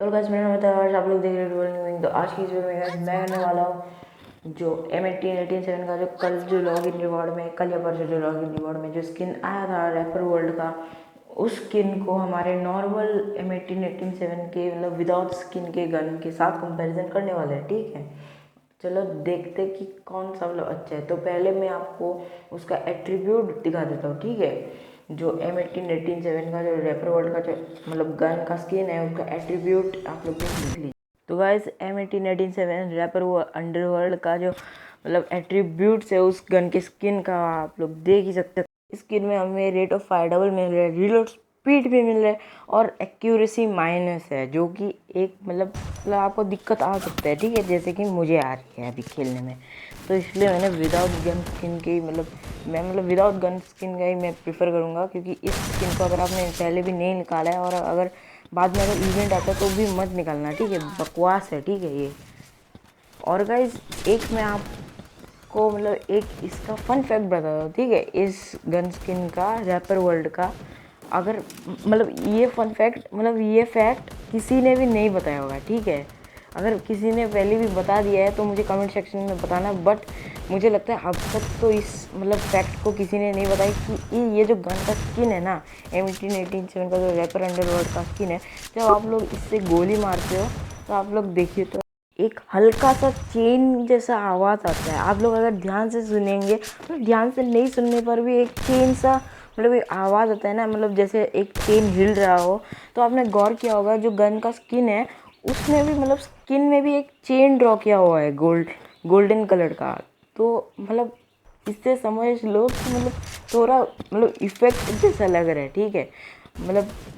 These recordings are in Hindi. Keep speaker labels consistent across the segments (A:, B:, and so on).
A: तो गाइस मेरा नाम है आज आप लोग देख रहे हैं रोलिंग विंग। तो आज की इस वीडियो में guys मैं करने वाला हूँ जो M1887 का जो कल जो लॉगिन रिवॉर्ड में कल या परसों जो लॉगिन रिवॉर्ड में जो स्किन आया था रैपर वर्ल्ड का, उस स्किन को हमारे नॉर्मल M1887 के मतलब विदाउट स्किन के गन के साथ कंपैरिजन करने वाले हैं। ठीक है, चलो देखते कि कौन सा मतलब अच्छा है। तो पहले मैं आपको उसका एट्रीब्यूट दिखा देता हूँ। ठीक है, जो M1887 का जो रैपर वर्ल्ड का जो मतलब गन का स्किन है उसका एट्रीब्यूट आप लोग देख लीजिए। तो गाइस M1887 रैपर अंडरवर्ल्ड का जो मतलब एट्रीब्यूट्स है उस गन के स्किन का आप लोग देख ही सकते हैं। स्किन में हमें रेट ऑफ फायर डबल मिल रहा है, रीलोड स्पीड भी मिल रहा है और एक्यूरेसी माइनस है, जो कि एक मतलब आपको दिक्कत आ सकता है। ठीक है, जैसे कि मुझे आ रही है अभी खेलने में, तो इसलिए मैंने विदाउट गन स्किन के मैं विदाउट गन स्किन का ही मैं प्रीफर करूँगा, क्योंकि इस स्किन को अगर आपने पहले भी नहीं निकाला है और अगर बाद में अगर इवेंट आता है तो भी मत निकालना। ठीक है, बकवास है। ठीक है ये। और गाइज एक मैं आपको मतलब एक इसका फन फैक्ट बताता हूँ। ठीक है, इस गन स्किन का रैपर वर्ल्ड का अगर ये फन फैक्ट ये फैक्ट किसी ने भी नहीं बताया होगा। ठीक है, अगर किसी ने पहले भी बता दिया है तो मुझे कमेंट सेक्शन में बताना, बट मुझे लगता है अब तक तो इस फैक्ट को किसी ने नहीं बताया कि ये जो गन का स्किन है ना M1887 का जो रैपर अंडरवर्ल्ड का स्किन है, जब आप लोग इससे गोली मारते हो तो आप लोग देखिए तो एक हल्का सा चेन जैसा आवाज़ आता है। आप लोग अगर ध्यान से सुनेंगे, ध्यान से नहीं सुनने पर भी एक चेन सा एक आवाज़ आता है ना, जैसे एक चेन हिल रहा हो। तो आपने गौर किया होगा जो गन का स्किन है उसमें भी स्किन में भी एक चेन ड्रॉ किया हुआ है गोल्डन कलर का। तो इससे समझ लो कि थोड़ा इफेक्ट जैसा लग रहा है। ठीक है,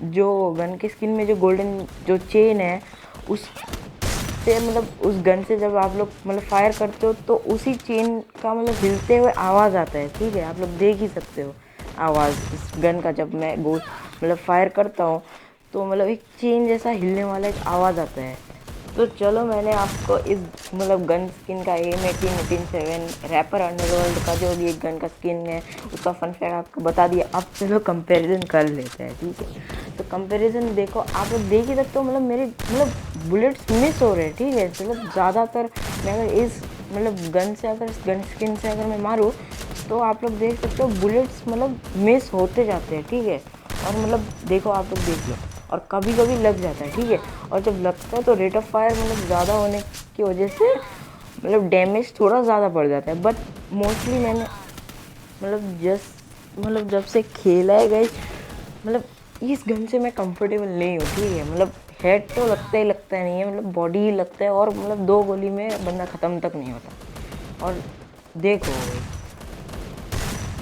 A: जो गन के स्किन में जो गोल्डन जो चेन है उस से उस गन से जब आप लोग फायर करते हो तो उसी चेन का हिलते हुए आवाज़ आता है। ठीक है, आप लोग देख ही सकते हो आवाज़ इस गन का। जब मैं फायर करता हूँ तो एक चेन जैसा हिलने वाला एक आवाज़ आता है। तो चलो मैंने आपको इस गन स्किन का M1887 रैपर अंडरवर्ल्ड का जो ये गन का स्किन है उसका फन फैक्ट आपको बता दिया। अब चलो कंपैरिजन कर लेते हैं। ठीक है, तो कंपैरिजन देखो, आप लोग देख ही सकते हो मेरे बुलेट्स मिस हो रहे हैं। ठीक है, ज़्यादातर मैं अगर इस गन से अगर इस गन स्किन से अगर मैं मारूँ तो आप लोग देख सकते हो बुलेट्स मिस होते जाते हैं। ठीक है, और देखो आप लोग देख लो, और कभी कभी लग जाता है। ठीक है, और जब लगता है तो रेट ऑफ फायर ज़्यादा होने की वजह से डैमेज थोड़ा ज़्यादा पड़ जाता है। बट मोस्टली मैंने जब से खेला है गाइस इस गन से मैं कंफर्टेबल नहीं हूँ। ठीक है, हेड तो लगता ही नहीं है, बॉडी ही लगता है, और दो गोली में बंदा ख़त्म तक नहीं होता। और देखो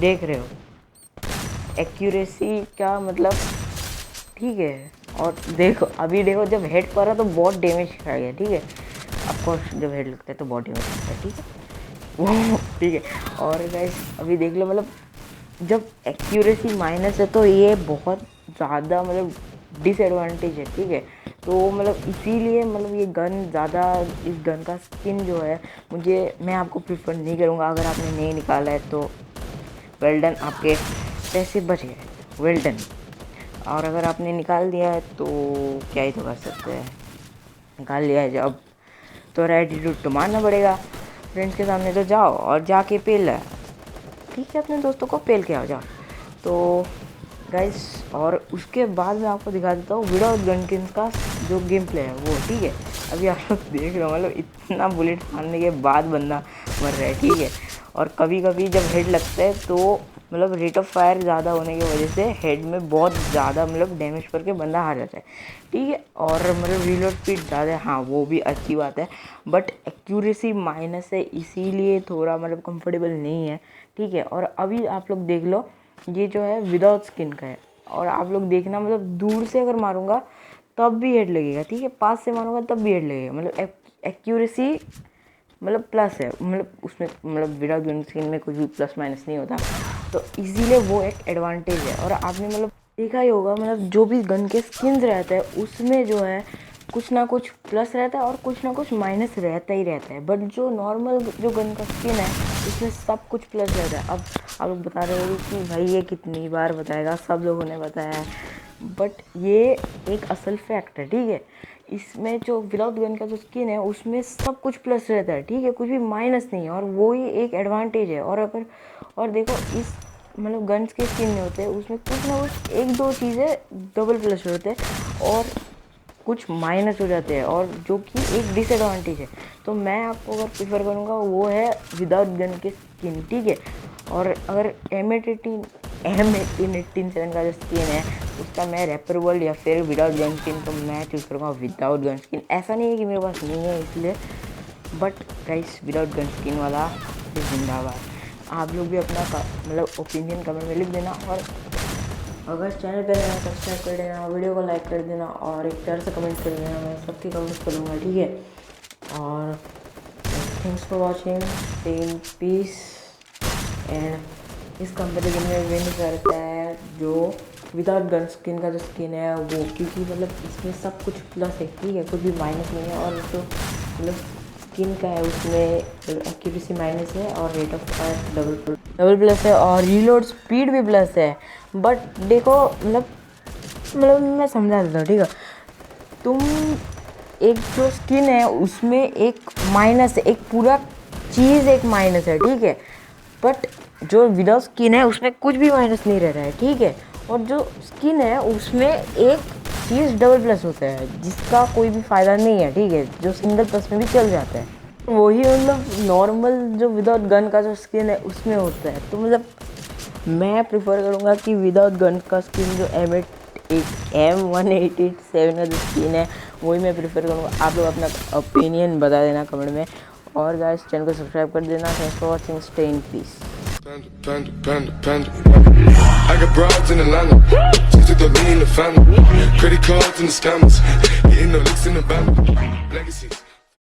A: देख रहे हो एक्यूरेसी का ठीक है, और देखो अभी देखो जब हेड पड़ा तो बहुत डैमेज खा गया। ठीक है, ऑफकोर्स जब हेड लगता है तो बहुत डैमेज लगता है। ठीक है वो ठीक है, और गाइस अभी देख लो जब एक्यूरेसी माइनस है तो ये बहुत ज़्यादा डिसएडवांटेज है। ठीक है, तो इसीलिए ये गन ज़्यादा इस गन का स्किन जो है मैं आपको प्रीफर नहीं करूँगा। अगर आपने नहीं निकाला है तो वेल डन, आपके पैसे बच गए, वेल डन। और अगर आपने निकाल दिया है तो क्या ही तो कर सकते हैं, निकाल लिया है जब तो एटीट्यूड तो मारना पड़ेगा। फ्रेंड्स के सामने तो जाओ और जाके पेल है। ठीक है, अपने दोस्तों को पेल के आओ जाओ। तो गाइस और उसके बाद मैं आपको दिखा देता हूँ विदाउट गन स्किन का जो गेम प्ले है वो। ठीक है, अभी आप लोग देख रहे हो इतना बुलेट मारने के बाद बंदा मर रहा है। ठीक है, और कभी कभी जब हेड लगता है तो रेट ऑफ फायर ज़्यादा होने की वजह से हेड में बहुत ज़्यादा डैमेज करके बंदा हार जाता है। ठीक है, और रीलोड स्पीड ज़्यादा है, हाँ वो भी अच्छी बात है, बट एक्यूरेसी माइनस है, इसीलिए थोड़ा कंफर्टेबल नहीं है। ठीक है, और अभी आप लोग देख लो ये जो है विदाउट स्किन का है, और आप लोग देखना दूर से अगर मारूंगा तब भी हेड लगेगा। ठीक है, पास से मारूंगा तब भी हेड लगेगा। एक्यूरेसी प्लस है, उसमें विदाउट गन स्किन में कुछ भी प्लस माइनस नहीं होता, तो इसीलिए वो एक एडवांटेज है। और आपने देखा ही होगा जो भी गन के स्किन्स रहता है उसमें जो है कुछ ना कुछ प्लस रहता है और कुछ ना कुछ माइनस रहता ही रहता है, बट जो नॉर्मल जो गन का स्किन है उसमें सब कुछ प्लस रहता है। अब आप लोग बता रहे हो कि भाई ये कितनी बार बताएगा, सब लोगों ने बताया है, बट ये एक असल फैक्ट है। ठीक है, इसमें जो विदाउट गन का जो स्किन है उसमें सब कुछ प्लस रहता है, ठीक है, कुछ भी माइनस नहीं है, और वो ही एक एडवांटेज है। और देखो इस मतलब गन्स के स्किन में होते हैं उसमें कुछ ना कुछ एक दो चीज़ें डबल प्लस होते हैं और कुछ माइनस हो जाते हैं, और जो कि एक डिसएडवांटेज है। तो मैं आपको अगर प्रीफर करूँगा वो है विदाउट गन के स्किन, ठीक है। और अगर M1887 का जो स्किन है उसका मैं रैपर वर्ल्ड या फिर विदाउट गन स्किन, तो मैं चूज़ करूँगा विदाउट गन स्किन। ऐसा नहीं है कि मेरे पास नहीं है इसलिए, but guys without gun skin वाला जिंदाबाद। आप लोग भी अपना मतलब ओपिनियन कमेंट में लिख देना, और अगर चैनल पे नया सब्सक्राइब कर देना, वीडियो को लाइक कर देना और एक प्यार से कमेंट कर देना, मैं सबके कमेंट्स करूँगा, ठीक है। और thanks for watching, stay in peace. And इस कंपेरिजन में विन करता है जो विदाउट गन स्किन का जो स्किन है वो, क्योंकि मतलब इसमें सब कुछ प्लस है, ठीक है, कुछ भी माइनस नहीं है। और जो मतलब स्किन का है उसमें एक्यूरेसी माइनस है और rate of fire double plus है और रीलोड स्पीड भी प्लस है। बट देखो मतलब मैं समझा देता हूँ, ठीक है। तुम एक जो स्किन है उसमें एक माइनस है, एक पूरा चीज़ एक माइनस है, ठीक है। बट जो विदाउट स्किन है उसमें कुछ भी माइनस नहीं रह रहा है, ठीक है। और जो स्किन है उसमें एक चीज़ डबल प्लस होता है जिसका कोई भी फ़ायदा नहीं है, ठीक है, जो सिंगल प्लस में भी चल जाता है। वही मतलब नॉर्मल जो विदाउट गन का जो स्किन है उसमें होता है। तो मतलब मैं प्रेफर करूँगा कि विदाउट गन का स्किन जो M1887 का जो स्किन है वही मैं प्रेफर करूँगा। आप लोग अपना ओपिनियन बता देना कमेंट में, और गाइस चैनल को सब्सक्राइब कर देना। Thanks for watching, stay in peace.
B: I got broads in Atlanta, just to throw me in the family. Credit cards and the scammers, hitting the licks in the band. Legacies.